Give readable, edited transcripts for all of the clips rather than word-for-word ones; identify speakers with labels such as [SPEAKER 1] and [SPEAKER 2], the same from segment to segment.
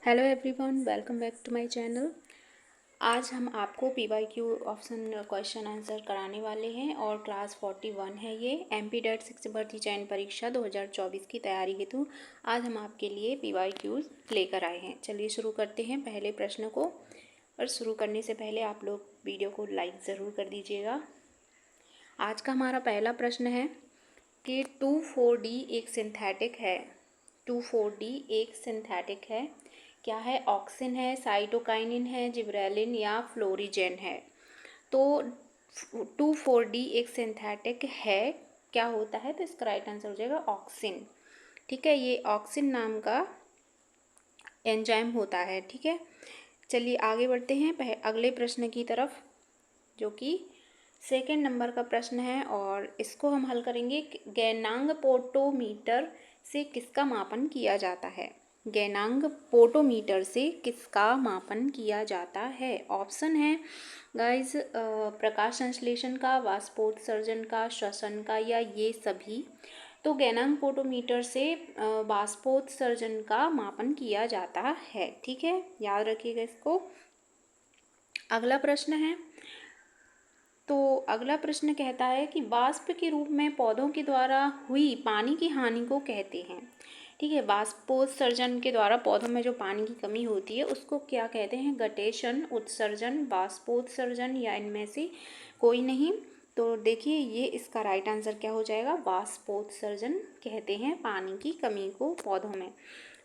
[SPEAKER 1] Hello everyone, welcome back to my channel. आज हम आपको पीवाईक्यू ऑप्शन क्वेश्चन आंसर कराने वाले हैं और क्लास 41 है ये एमपी डेट 6 भर्ती चयन परीक्षा 2024 की तैयारी हेतु आज हम आपके लिए पीवाईक्यूज लेकर आए हैं। चलिए शुरू करते हैं पहले प्रश्न को। और शुरू करने से पहले आप लोग वीडियो को लाइक ज़रूर कर दीजिएगा। आज का हमारा पहला प्रश्न है कि 2,4-D एक सिंथेटिक है। 2,4-D एक सिंथेटिक है। क्या है? ऑक्सिन है, साइटोकाइनिन है, जिब्रेलिन या फ्लोरिजेन है। तो 2,4-D एक सिंथेटिक है, क्या होता है? तो इसका राइट आंसर हो जाएगा ऑक्सिन। ठीक है, ये ऑक्सिन नाम का एंजाइम होता है। ठीक है, चलिए आगे बढ़ते हैं अगले प्रश्न की तरफ, जो कि सेकंड नंबर का प्रश्न है और इसको हम हल करेंगे। गैनांग पोटोमीटर से किसका मापन किया जाता है? गैनांग पोटोमीटर से किसका मापन किया जाता है? ऑप्शन है गाइस, प्रकाश संश्लेषण का, वाष्पोत्सर्जन का, श्वसन का या ये सभी। तो गैनांग पोटोमीटर से वाष्पोत्सर्जन का मापन किया जाता है। ठीक है, याद रखिएगा इसको। अगला प्रश्न है, तो अगला प्रश्न कहता है कि वाष्प के रूप में पौधों के द्वारा हुई पानी की हानि को कहते हैं। ठीक है, वाष्पोत्सर्जन के द्वारा पौधों में जो पानी की कमी होती है उसको क्या कहते हैं? गटेशन, उत्सर्जन, वाष्पोत्सर्जन या इनमें से कोई नहीं। तो देखिए ये इसका राइट आंसर क्या हो जाएगा? वाष्पोत्सर्जन कहते हैं पानी की कमी को पौधों में।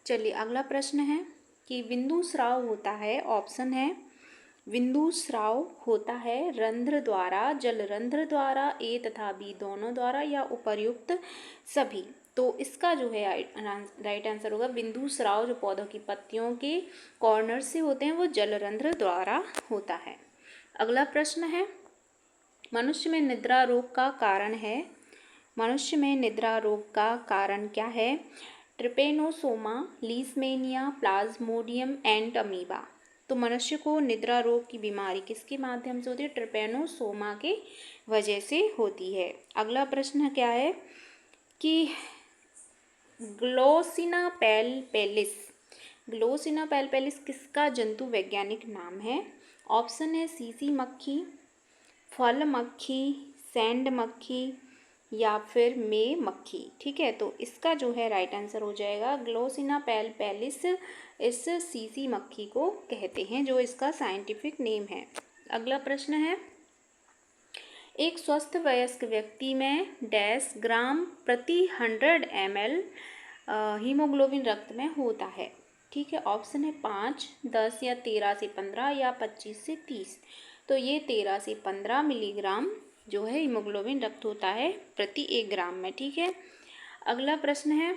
[SPEAKER 1] चलिए अगला प्रश्न है कि बिंदु स्राव होता है। ऑप्शन है बिंदु स्राव होता है रंध्र द्वारा, जल रंध्र द्वारा, ए तथा बी दोनों द्वारा या उपर्युक्त सभी। तो इसका जो है राइट आंसर होगा बिंदु स्राव जो पौधों की पत्तियों के कॉर्नर से होते हैं वो जल रंध्र द्वारा होता है। अगला प्रश्न है, मनुष्य में निद्रा रोग का कारण है। मनुष्य में निद्रा रोग का कारण क्या है? Trypanosoma, Leishmania, Plasmodium and amoeba. तो मनुष्य को निद्रा रोग की बीमारी किसके माध्यम से होती है? ट्रिपेनोसोमा के वजह से होती है। अगला प्रश्न क्या है कि ग्लोसिना पैलपेलिस, ग्लोसिना पैलपेलिस किसका जंतु वैज्ञानिक नाम है? ऑप्शन है सीसी मक्खी, फल मक्खी, सैंड मक्खी या फिर मे मक्खी। ठीक है, तो इसका जो है राइट आंसर हो जाएगा ग्लोसिना पैलपेलिस। इस सीसी मक्खी को कहते हैं, जो इसका साइंटिफिक नेम है। अगला प्रश्न है, एक स्वस्थ वयस्क व्यक्ति में डैश ग्राम प्रति 100 ml हीमोग्लोबिन रक्त में होता है। ठीक है, ऑप्शन है 5, 10 या 13 से 15 या 25 से 30। तो ये 13 से 15 मिलीग्राम जो है हीमोग्लोबिन रक्त होता है प्रति 1 ग्राम में। ठीक है, अगला प्रश्न है,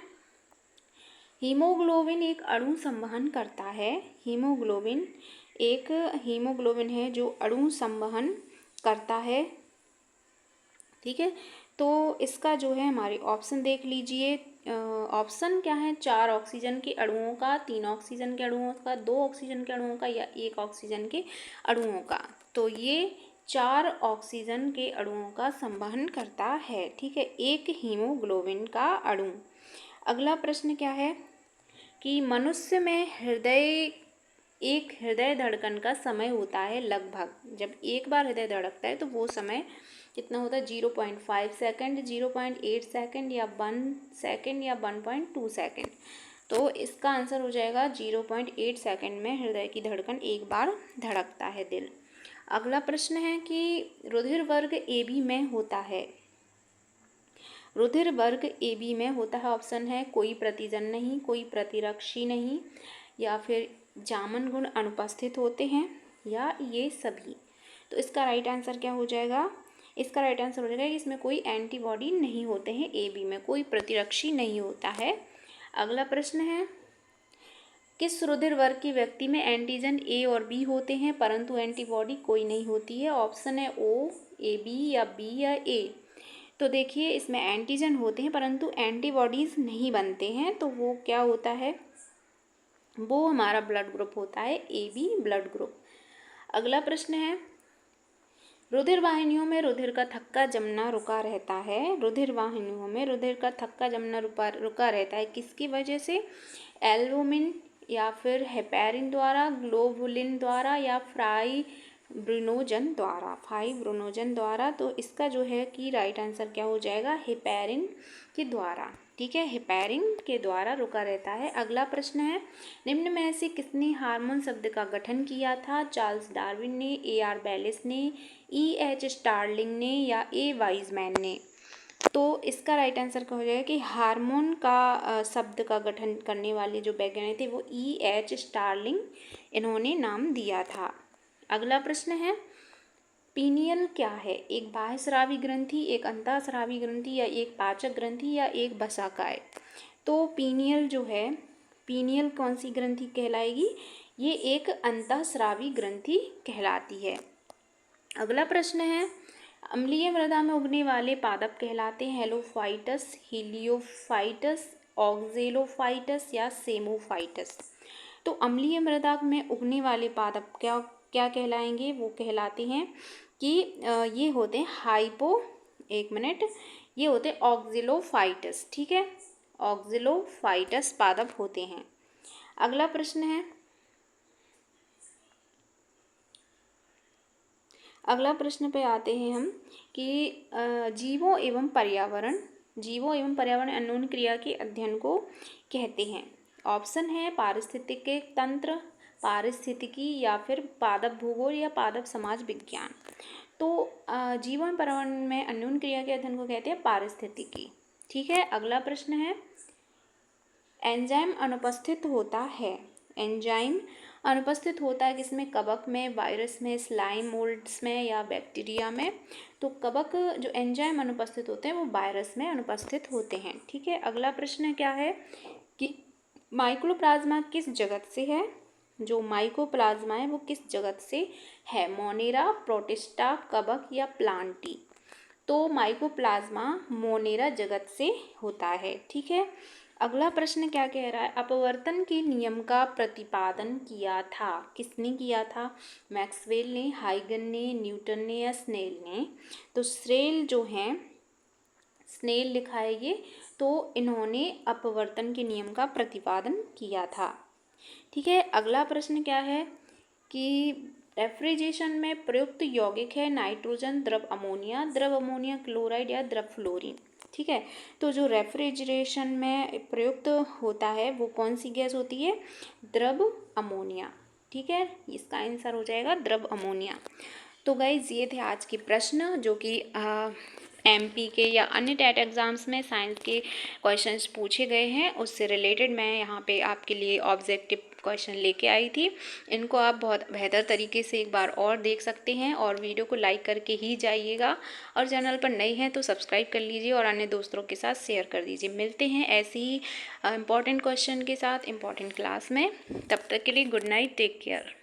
[SPEAKER 1] हीमोग्लोबिन एक अणु संवहन करता है। हीमोग्लोबिन एक हीमोग्लोबिन है जो अणु संवहन करता है। ठीक है, तो इसका जो है हमारे ऑप्शन देख लीजिए। ऑप्शन क्या है? 4 ऑक्सीजन के अणुओं का, 3 ऑक्सीजन के अणुओं का, 2 ऑक्सीजन के अणुओं का या 1 ऑक्सीजन के अणुओं का। तो ये 4 ऑक्सीजन के अणुओं का संवहन करता है। ठीक है, एक हीमोग्लोबिन का अणु। अगला प्रश्न क्या है कि मनुष्य में हृदय धड़कन का समय होता है लगभग, जब एक बार हृदय धड़कता है तो वो समय कितना होता है? 0.5 सेकेंड, 0.8 सेकेंड या 1 सेकेंड या 1.2 सेकेंड। तो इसका आंसर हो जाएगा 0.8 सेकेंड में हृदय की धड़कन एक बार धड़कता है दिल। अगला प्रश्न है कि रुधिर वर्ग AB में होता है। रुधिर वर्ग AB में होता है। ऑप्शन है कोई प्रतिजन नहीं, कोई प्रतिरक्षी नहीं, या फिर जामन गुण अनुपस्थित होते हैं, या ये सभी। तो इसका राइट आंसर क्या हो जाएगा? इसका राइट आंसर हो जाएगा कि इसमें कोई एंटीबॉडी नहीं होते हैं, AB में कोई प्रतिरक्षी नहीं होता है। अगला प्रश्न है, किस रुधिर वर्ग के व्यक्ति में एंटीजन A और B होते हैं परंतु एंटीबॉडी कोई नहीं होती है? ऑप्शन है O, AB या B या A। तो देखिए इसमें एंटीजन होते हैं परंतु एंटीबॉडीज़ नहीं बनते हैं, तो वो क्या होता है? वो हमारा ब्लड ग्रुप होता है AB ब्लड ग्रुप। अगला प्रश्न है, रुधिर वाहिनियों में रुधिर का थक्का जमना रुका रहता है। रुधिर वाहिनियों में रुधिर का थक्का जमना रुका रहता है किसकी वजह से? एल्बुमिन या फिर हेपेरिन द्वारा, ग्लोबुलिन द्वारा या फाइब्रिनोजन द्वारा। तो इसका जो है कि राइट आंसर क्या हो जाएगा, हेपेरिन के द्वारा। ठीक है, हेपेरिन के द्वारा रुका रहता है। अगला प्रश्न है, निम्न में से किसने हार्मोन शब्द का गठन किया था? चार्ल्स डार्विन ने, AR बेलिस ने, EH स्टार्लिंग ने या A वाइजमैन ने? तो इसका राइट आंसर क्या हो जाएगा कि हार्मोन का शब्द का गठन करने वाले जो वैज्ञानिक थे वो EH स्टार्लिंग इन्होंने नाम दिया था। अगला प्रश्न है, पीनियल क्या है? एक बाह्यस्रावी ग्रंथि, एक अंतःस्रावी ग्रंथि या एक पाचक ग्रंथि या एक वसाकाय? तो पीनियल जो है, पीनियल कौन सी ग्रंथि कहलाएगी? ये एक अंतःस्रावी ग्रंथि कहलाती है। अगला प्रश्न है, अम्लीय मृदा में उगने वाले पादप कहलाते हैं हेलोफाइटस, हीलियोफाइटस, ऑक्जेलोफाइटस या सेमोफाइटस? तो अम्लीय मृदा में उगने वाले पादप क्या कहलाएंगे? वो कहलाते हैं कि ये होते हैं ये होते हैं ऑक्जेलोफाइटस। ठीक है, ऑक्जेलोफाइटस पादप होते हैं। अगला प्रश्न है, अगला प्रश्न पे आते हैं हम कि जीवों एवं पर्यावरण अन्योन्य क्रिया के अध्ययन को कहते हैं। ऑप्शन है पारिस्थितिकी तंत्र, पारिस्थितिकी या फिर पादप भूगोल या पादप समाज विज्ञान। तो जीव एवं पर्यावरण में अन्योन्य क्रिया के अध्ययन को कहते हैं पारिस्थितिकी। ठीक है, अगला प्रश्न है, एंजाइम अनुपस्थित होता है किसमें? कवक में, वायरस में, स्लाइम मोल्ड्स में या बैक्टीरिया में? तो कवक जो एंजाइम अनुपस्थित होते हैं वो वायरस में अनुपस्थित होते हैं। ठीक है, अगला प्रश्न क्या है कि माइकोप्लाज्मा किस जगत से है? जो माइकोप्लाज्मा है वो किस जगत से है? मोनेरा, प्रोटिस्टा, कवक या प्लांटी? तो माइकोप्लाज्मा मोनेरा जगत से होता है। ठीक है, अगला प्रश्न क्या कह रहा है, अपवर्तन के नियम का प्रतिपादन किया था? किसने किया था? मैक्सवेल ने, हाइगन ने, न्यूटन ने या स्नेल ने? तो स्नेल लिखा है ये, तो इन्होंने अपवर्तन के नियम का प्रतिपादन किया था। ठीक है, अगला प्रश्न क्या है कि रेफ्रिजरेशन में प्रयुक्त यौगिक है नाइट्रोजन, द्रव अमोनिया क्लोराइड या द्रव फ्लोरीन? ठीक है, तो जो रेफ्रिजरेशन में प्रयुक्त होता है वो कौन सी गैस होती है? द्रव अमोनिया। ठीक है, इसका आंसर हो जाएगा द्रव अमोनिया। तो गाइज ये थे आज के प्रश्न जो कि MP के या अन्य टेट एग्ज़ाम्स में साइंस के क्वेश्चंस पूछे गए हैं, उससे रिलेटेड मैं यहाँ पे आपके लिए ऑब्जेक्टिव क्वेश्चन लेके आई थी। इनको आप बहुत बेहतर तरीके से एक बार और देख सकते हैं और वीडियो को लाइक करके ही जाइएगा, और चैनल पर नए हैं तो सब्सक्राइब कर लीजिए और अन्य दोस्तों के साथ शेयर कर दीजिए। मिलते हैं ऐसे ही इम्पॉर्टेंट क्वेश्चन के साथ इम्पॉर्टेंट क्लास में। तब तक के लिए गुड नाइट, टेक केयर।